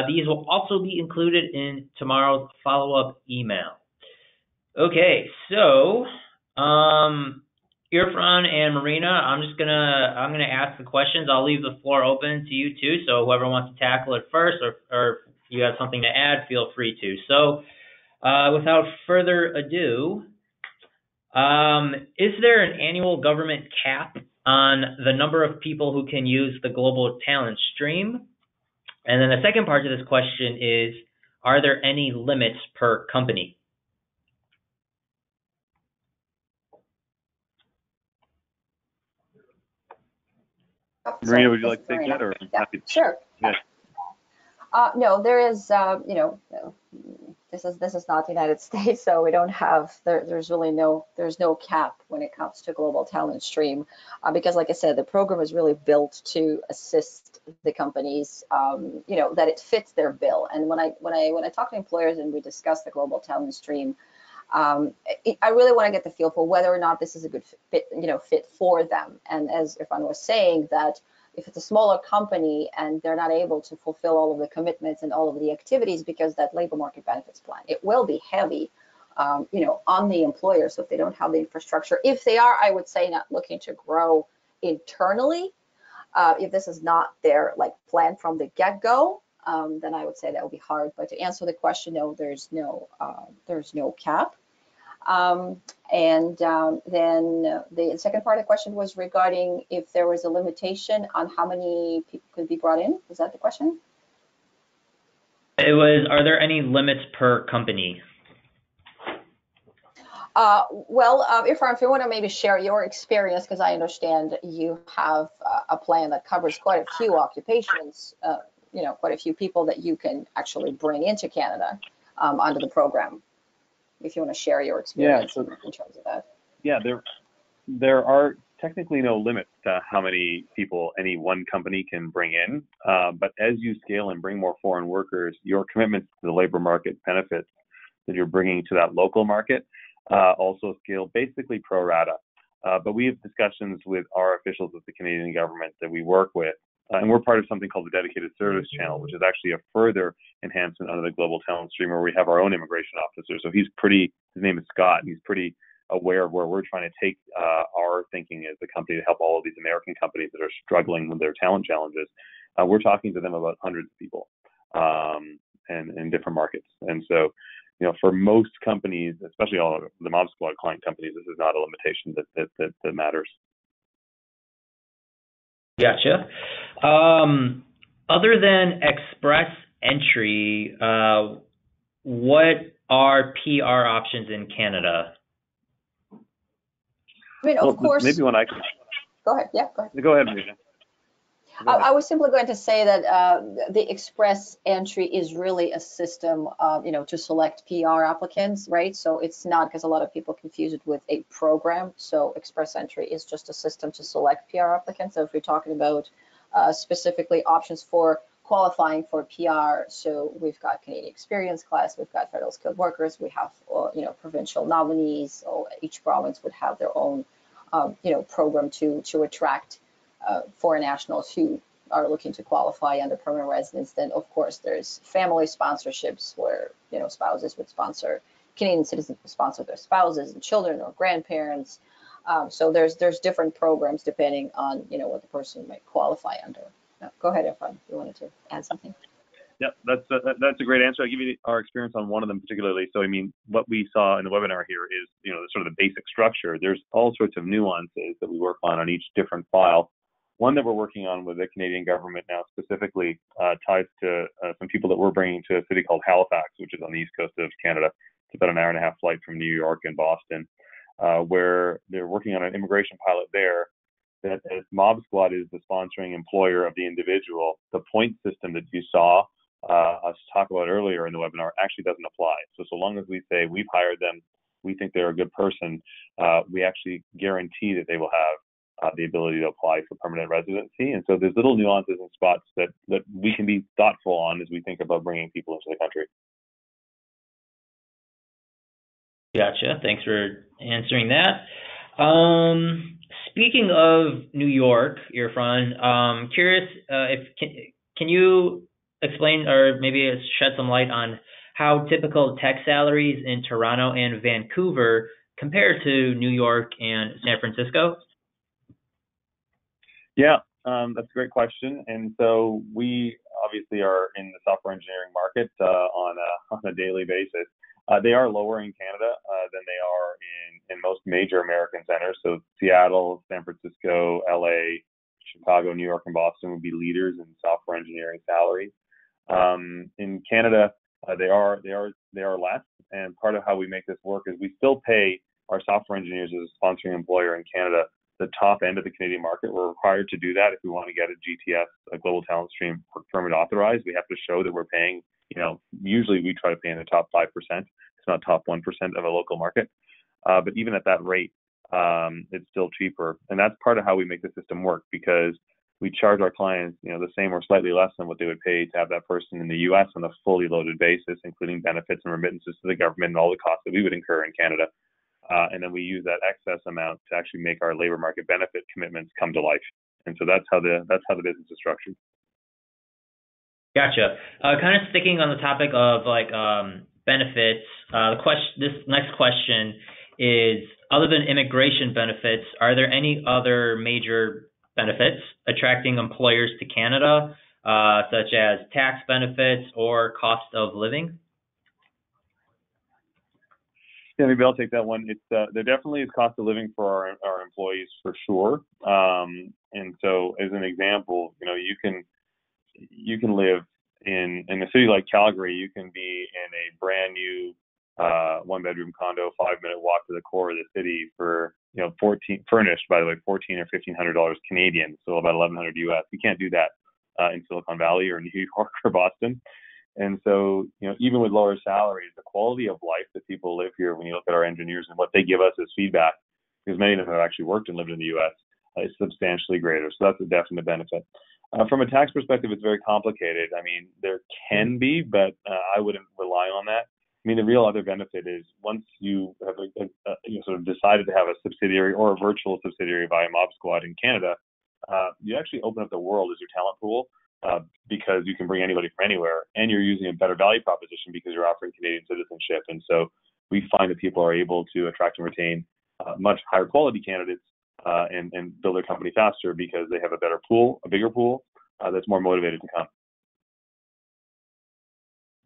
These will also be included in tomorrow's follow-up email. Okay, so Irfan and Marina, I'm gonna ask the questions. I'll leave the floor open to you two. So whoever wants to tackle it first, or if you have something to add, feel free to. So without further ado, is there an annual government cap on the number of people who can use the global talent stream? And then the second part of this question is, are there any limits per company? Marina, would you like to take that, or happy? Sure. Yeah. No, there is, this is not the United States, so we don't have, there's no cap when it comes to global talent stream, because like I said, the program is really built to assist the companies, that it fits their bill. And when I talk to employers and we discuss the global talent stream, I really want to get the feel for whether or not this is a good fit for them. And as Irfan was saying, that if it's a smaller company and they're not able to fulfill all of the commitments and all of the activities because that labor market benefits plan, it will be heavy on the employer. So if they don't have the infrastructure, if they are, I would say, not looking to grow internally, if this is not their plan from the get-go, then I would say that would be hard. But to answer the question, no, there's no cap. Then the second part of the question was regarding if there was a limitation on how many people could be brought in. Was that the question? It was, are there any limits per company? If you want to maybe share your experience, because I understand you have a plan that covers quite a few occupations, quite a few people that you can actually bring into Canada under the program. If you want to share your experience in terms of that. Yeah, there are technically no limits to how many people any one company can bring in. But as you scale and bring more foreign workers, your commitments to the labor market benefits that you're bringing to that local market also scale basically pro rata. But we have discussions with our officials with the Canadian government that we work with. And we're part of something called the Dedicated Service Channel, which is actually a further enhancement under the Global Talent Stream, where we have our own immigration officer. So his name is Scott, and he's pretty aware of where we're trying to take our thinking as a company to help all of these American companies that are struggling with their talent challenges. We're talking to them about hundreds of people and in different markets. And so, for most companies, especially all of the Mobsquad client companies, this is not a limitation that matters. Gotcha. Other than express entry, what are PR options in Canada? I mean, of course. Maybe when I can. Go ahead. Yeah, go ahead. Go ahead, Marina. I was simply going to say that the express entry is really a system, to select PR applicants, right? So it's not, because a lot of people confuse it with a program. So express entry is just a system to select PR applicants. So if we're talking about specifically options for qualifying for PR, so we've got Canadian Experience Class, we've got Federal Skilled Workers, we have, provincial nominees, or each province would have their own, program to attract foreign nationals who are looking to qualify under permanent residence. Then of course there's family sponsorships where spouses would sponsor, Canadian citizens would sponsor their spouses and children or grandparents. So there's different programs depending on what the person might qualify under. Go ahead, Efron, if you wanted to add something. Yeah, that's a great answer. I'll give you our experience on one of them particularly. So, I mean, what we saw in the webinar here is, sort of the basic structure. There's all sorts of nuances that we work on each different file. One that we're working on with the Canadian government now specifically ties to some people that we're bringing to a city called Halifax, which is on the east coast of Canada. It's about an hour and a half flight from New York and Boston, where they're working on an immigration pilot there. That as Mobsquad is the sponsoring employer of the individual, the point system that you saw us talk about earlier in the webinar actually doesn't apply. So long as we say we've hired them, we think they're a good person, we actually guarantee that they will have the ability to apply for permanent residency. And so there's little nuances and spots that we can be thoughtful on as we think about bringing people into the country. Gotcha. Thanks for answering that. Speaking of New York, Irfan, curious if can you explain or maybe shed some light on how typical tech salaries in Toronto and Vancouver compare to New York and San Francisco? Yeah, that's a great question. And so we obviously are in the software engineering market on a daily basis. They are lower in Canada than they are in most major American centers. So Seattle, San Francisco, LA, Chicago, New York, and Boston would be leaders in software engineering salaries. In Canada, they are less. And part of how we make this work is we still pay our software engineers as a sponsoring employer in Canada the top end of the Canadian market. We're required to do that if we want to get a GTS, a Global Talent Stream permit authorized. We have to show that we're paying, usually we try to pay in the top 5%. It's not top 1% of a local market. But even at that rate, it's still cheaper. And that's part of how we make the system work, because we charge our clients, the same or slightly less than what they would pay to have that person in the U.S. on a fully loaded basis, including benefits and remittances to the government and all the costs that we would incur in Canada. And then we use that excess amount to actually make our labor market benefit commitments come to life. And so that's how the business is structured. Gotcha. Kind of sticking on the topic of benefits, this next question is, other than immigration benefits, are there any other major benefits attracting employers to Canada, such as tax benefits or cost of living? Yeah, maybe I'll take that one. There definitely is cost of living for our employees for sure. And so, as an example, you can live in a city like Calgary. You can be in a brand new 1-bedroom condo, 5-minute walk to the core of the city for furnished, by the way, $1,400 or $1,500 Canadian, so about $1,100 US. You can't do that in Silicon Valley or New York or Boston. And so, even with lower salaries, the quality of life that people live here, when you look at our engineers and what they give us as feedback, because many of them have actually worked and lived in the U.S., is substantially greater. So that's a definite benefit. From a tax perspective, it's very complicated. I mean, there can be, but I wouldn't rely on that. I mean, the real other benefit is once you have sort of decided to have a subsidiary or a virtual subsidiary via Mobsquad in Canada, you actually open up the world as your talent pool. Because you can bring anybody from anywhere, and you're using a better value proposition because you're offering Canadian citizenship. And so we find that people are able to attract and retain much higher quality candidates and build their company faster because they have a better pool, a bigger pool that's more motivated to come.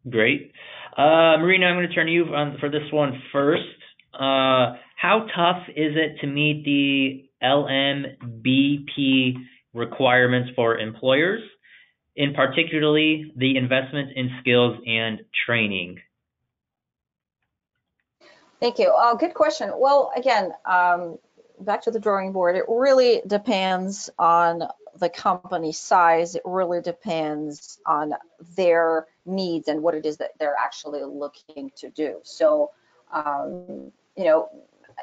Great. Marina, I'm going to turn to you for this one first. How tough is it to meet the LMBP requirements for employers, in particularly the investment in skills and training? Thank you. Good question. Well, again, back to the drawing board. It really depends on the company size. It really depends on their needs and what it is that they're actually looking to do. So,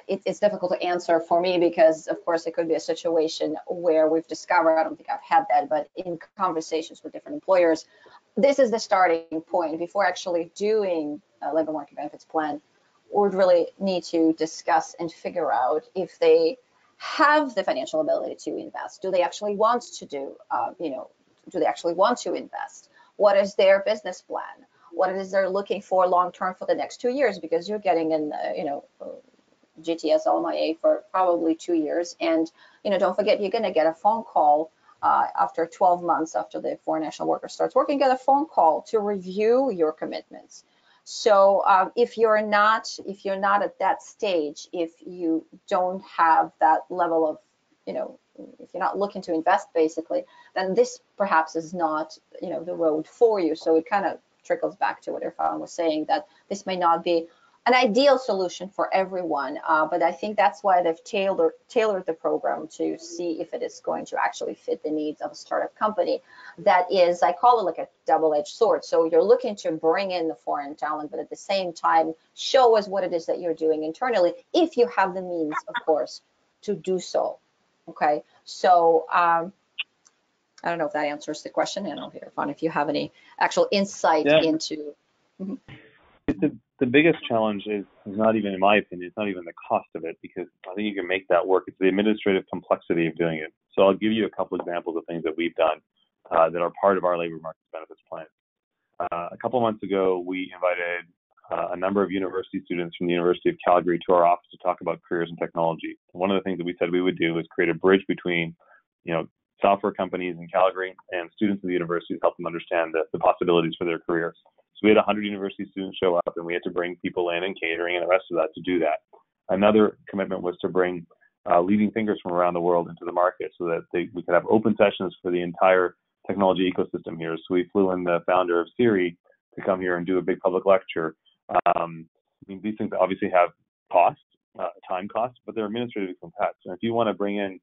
it's difficult to answer for me because, of course, it could be a situation where we've discovered, I don't think I've had that, but in conversations with different employers, this is the starting point. Before actually doing a labor market benefits plan, we would really need to discuss and figure out if they have the financial ability to invest. Do they actually want to do they actually want to invest? What is their business plan? What it is they're looking for long term for the next 2 years? Because you're getting in, GTS LMIA for probably 2 years. And, don't forget, you're going to get a phone call after 12 months after the foreign national worker starts working, get a phone call to review your commitments. So if you're not at that stage, if you don't have that level of, if you're not looking to invest basically, then this perhaps is not, the road for you. So it kind of trickles back to what Irfan was saying, that this may not be an ideal solution for everyone, but I think that's why they've tailored the program to see if it is going to actually fit the needs of a startup company. That is, I call it like a double-edged sword. So you're looking to bring in the foreign talent, but at the same time, show us what it is that you're doing internally, if you have the means, of course, to do so. Okay, so I don't know if that answers the question. I don't know, Irfan, if you have any actual insight into. Mm-hmm. The biggest challenge is not even, in my opinion, it's not even the cost of it, because I think you can make that work. It's the administrative complexity of doing it. So I'll give you a couple examples of things that we've done that are part of our labor market benefits plan. A couple of months ago, we invited a number of university students from the University of Calgary to our office to talk about careers in technology. One of the things that we said we would do is create a bridge between, software companies in Calgary and students at the university to help them understand the possibilities for their careers. So we had 100 university students show up, and we had to bring people in and catering and the rest of that to do that. Another commitment was to bring leading thinkers from around the world into the market so that we could have open sessions for the entire technology ecosystem here. So we flew in the founder of Siri to come here and do a big public lecture. These things obviously have costs, time costs, but they're administratively complex. And if you want to bring in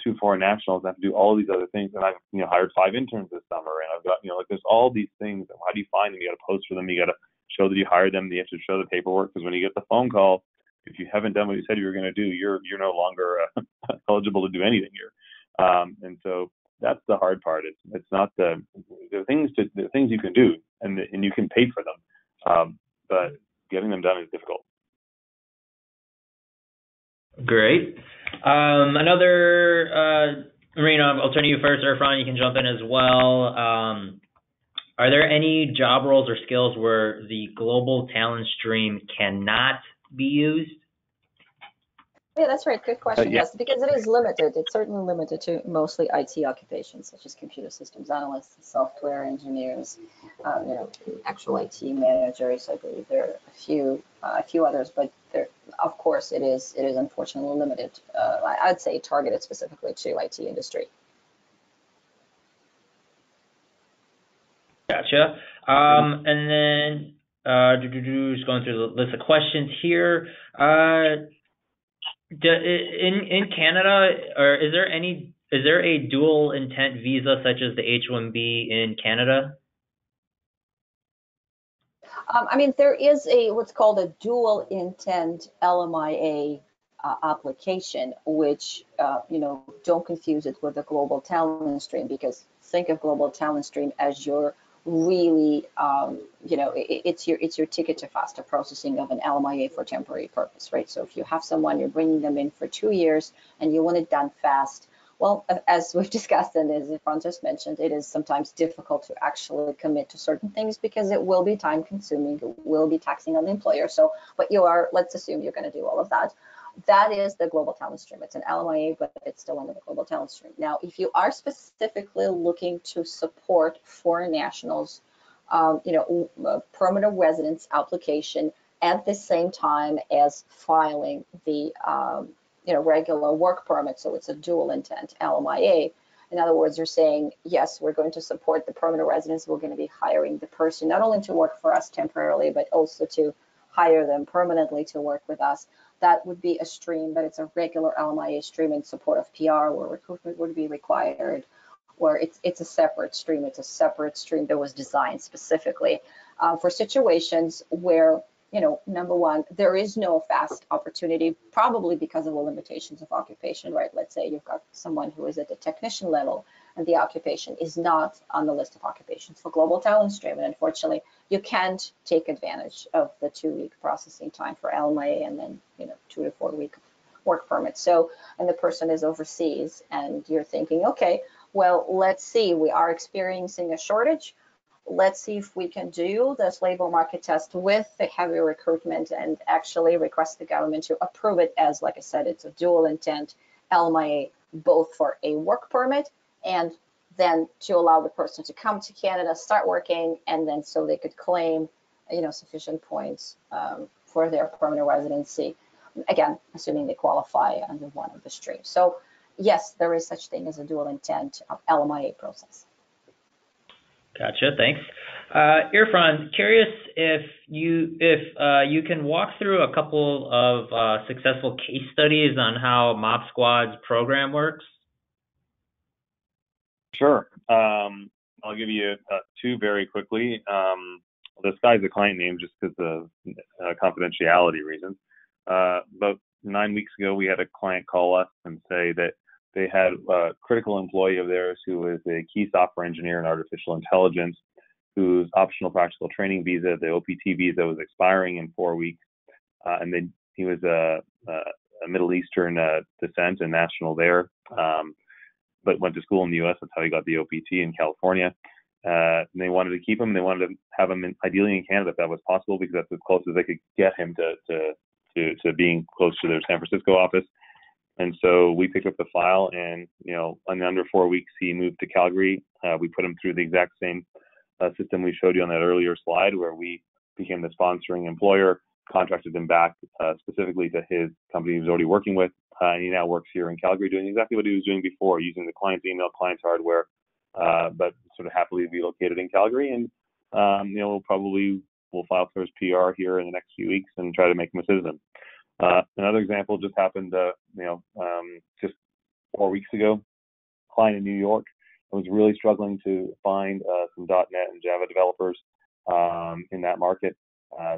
2 foreign nationals and have to do all these other things, and I've hired 5 interns this summer, and I've got there's all these things. How do you find them? You got to post for them. You got to show that you hired them. You have to show the paperwork, because when you get the phone call, if you haven't done what you said you were going to do, you're no longer eligible to do anything here. And so that's the hard part. It's not the things you can do, and you can pay for them, but getting them done is difficult. Great. Marina, I'll turn to you first. Irfan, you can jump in as well. Are there any job roles or skills where the global talent stream cannot be used? Yeah, that's right. Good question. Yeah. Yes, because it is limited. It's certainly limited to mostly IT occupations, such as computer systems analysts, software engineers, actual IT managers. I believe there are a few others, but there, of course, it is unfortunately limited. I'd say targeted specifically to IT industry. Gotcha. And then just going through the list of questions here. In Canada, or is there a dual intent visa such as the H-1B in Canada? I mean, there is what's called a dual intent LMIA application, which, don't confuse it with the global talent stream, because think of global talent stream as your really, it's your ticket to faster processing of an LMIA for temporary purpose, right? So if you have someone, you're bringing them in for 2 years and you want it done fast, well, as we've discussed and as Efron just mentioned, it is sometimes difficult to actually commit to certain things because it will be time consuming, it will be taxing on the employer. So, but let's assume you're going to do all of that. That is the global talent stream. It's an LMIA, but it's still under the global talent stream. Now, if you are specifically looking to support foreign nationals, permanent residence application at the same time as filing the regular work permit, so it's a dual intent LMIA. In other words, you're saying, yes, we're going to support the permanent residents. We're going to be hiring the person not only to work for us temporarily, but also to hire them permanently to work with us. That would be a stream, but it's a regular LMIA stream in support of PR, where recruitment would be required, or it's a separate stream. It's a separate stream that was designed specifically for situations where, number one, there is no fast opportunity, probably because of the limitations of occupation, right? Let's say you've got someone who is at the technician level and the occupation is not on the list of occupations for global talent stream. And unfortunately, you can't take advantage of the 2-week processing time for LMIA and then, 2 to 4 week work permit. So, and the person is overseas and you're thinking, okay, well, let's see, we are experiencing a shortage. Let's see if we can do this labor market test with the heavy recruitment and actually request the government to approve it as, like I said, it's a dual intent LMIA, both for a work permit and then to allow the person to come to Canada, start working, and then so they could claim, sufficient points for their permanent residency. Again, assuming they qualify under one of the streams. So yes, there is such thing as a dual intent LMIA process. Gotcha. Thanks. Irfan, curious if you can walk through a couple of successful case studies on how Mobsquad's program works. Sure. I'll give you 2 very quickly. I'll disguise the client name just because of confidentiality reasons. About 9 weeks ago, we had a client call us and say that they had a critical employee of theirs who was a key software engineer in artificial intelligence, whose optional practical training visa, the OPT visa, was expiring in 4 weeks. And then he was a Middle Eastern descent and national there, but went to school in the U.S. That's how he got the OPT in California. And they wanted to keep him. They wanted to have him ideally in Canada if that was possible, because that's as close as they could get him to being close to their San Francisco office. And so we picked up the file, and in under 4 weeks, he moved to Calgary. We put him through the exact same system we showed you on that earlier slide, where we became the sponsoring employer, contracted him back specifically to his company he was already working with, and he now works here in Calgary doing exactly what he was doing before, using the client's email, client's hardware, but sort of happily relocated in Calgary. And we'll file for his PR here in the next few weeks and try to make him a citizen. Another example just happened, just 4 weeks ago. A client in New York was really struggling to find some .NET and Java developers in that market.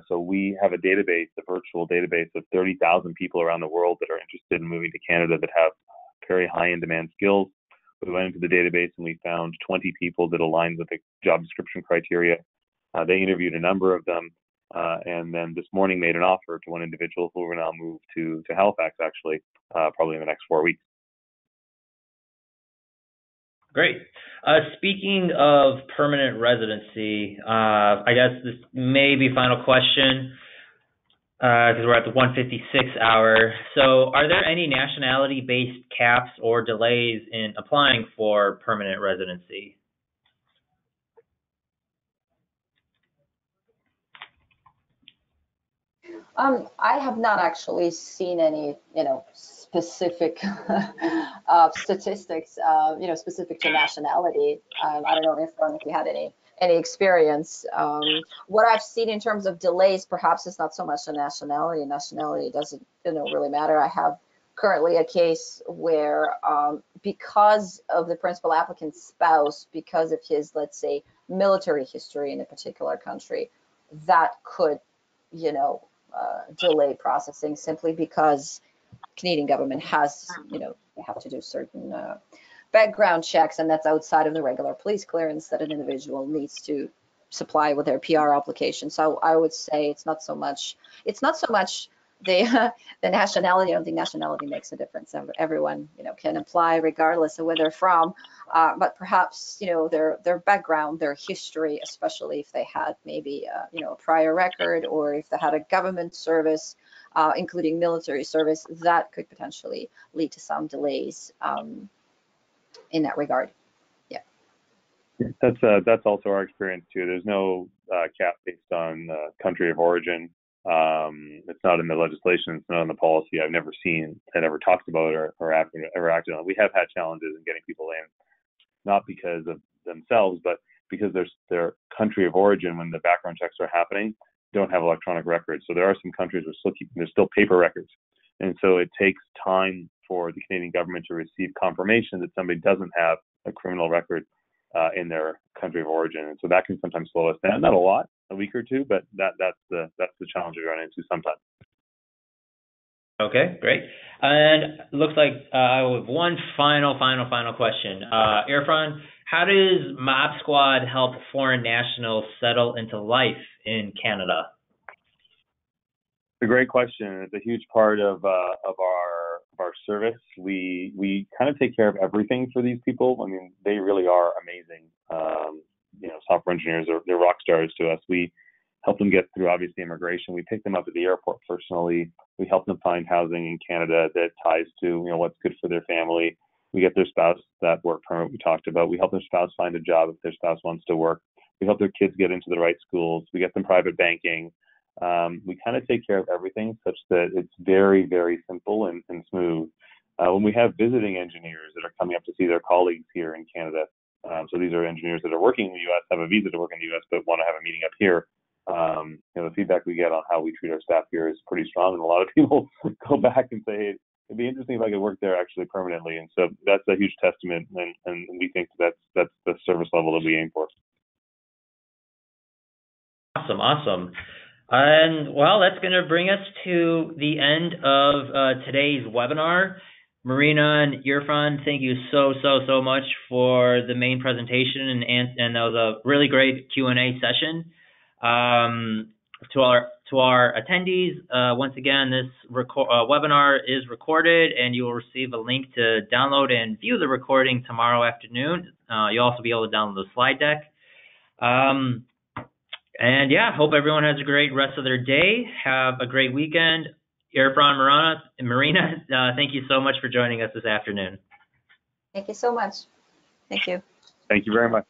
So we have a database, a virtual database of 30,000 people around the world that are interested in moving to Canada that have very high in-demand skills. We went into the database and we found 20 people that aligned with the job description criteria. They interviewed a number of them. And then this morning made an offer to one individual who will now move to Halifax, actually, probably in the next 4 weeks. Great. Speaking of permanent residency, I guess this may be final question because we're at the 1:56 hour. So, are there any nationality-based caps or delays in applying for permanent residency? I have not actually seen any, specific statistics, specific to nationality. I don't know if you had any experience. What I've seen in terms of delays, perhaps it's not so much the nationality. Nationality doesn't, really matter. I have currently a case where, because of the principal applicant's spouse, because of his, let's say, military history in a particular country, that could, delay processing simply because Canadian government has, they have to do certain background checks, and that's outside of the regular police clearance that an individual needs to supply with their PR application. So I would say it's not so much the the nationality. I don't think nationality makes a difference. Everyone, can apply regardless of where they're from. But perhaps, their background, their history, especially if they had maybe, a prior record, or if they had a government service, including military service, that could potentially lead to some delays in that regard. Yeah. That's also our experience too. There's no cap based on country of origin. It's not in the legislation. It's not in the policy. I've never seen it ever talked about it or ever acted on it. We have had challenges in getting people in, not because of themselves, but because their country of origin, when the background checks are happening, don't have electronic records. So there are some countries where there's still paper records. And so it takes time for the Canadian government to receive confirmation that somebody doesn't have a criminal record in their country of origin. And so that can sometimes slow us down. Not a lot, a week or two, but that's the challenge we run into sometimes. Okay, great. And looks like I have one final question. Irfan, how does Mobsquad help foreign nationals settle into life in Canada? It's a great question. It's a huge part of our service. We kind of take care of everything for these people. I mean, they really are amazing. Software engineers they're rock stars to us. We help them get through, obviously, immigration. We pick them up at the airport personally. We help them find housing in Canada that ties to, what's good for their family. We get their spouse that work permit we talked about. We help their spouse find a job if their spouse wants to work. We help their kids get into the right schools. We get them private banking. We kind of take care of everything such that it's very, very simple and smooth. When we have visiting engineers that are coming up to see their colleagues here in Canada, so these are engineers that are working in the U.S., have a visa to work in the U.S., but want to have a meeting up here. The feedback we get on how we treat our staff here is pretty strong, and a lot of people go back and say, hey, it'd be interesting if I could work there actually permanently. And so that's a huge testament, and we think that's the service level that we aim for. Awesome. And well, that's going to bring us to the end of today's webinar. Marina and Irfan, thank you so much for the main presentation, and that was a really great Q&A session. To our attendees, once again, this webinar is recorded, and you will receive a link to download and view the recording tomorrow afternoon. You'll also be able to download the slide deck. And yeah, hope everyone has a great rest of their day. Have a great weekend. Irfan, Marina, thank you so much for joining us this afternoon. Thank you so much. Thank you. Thank you very much.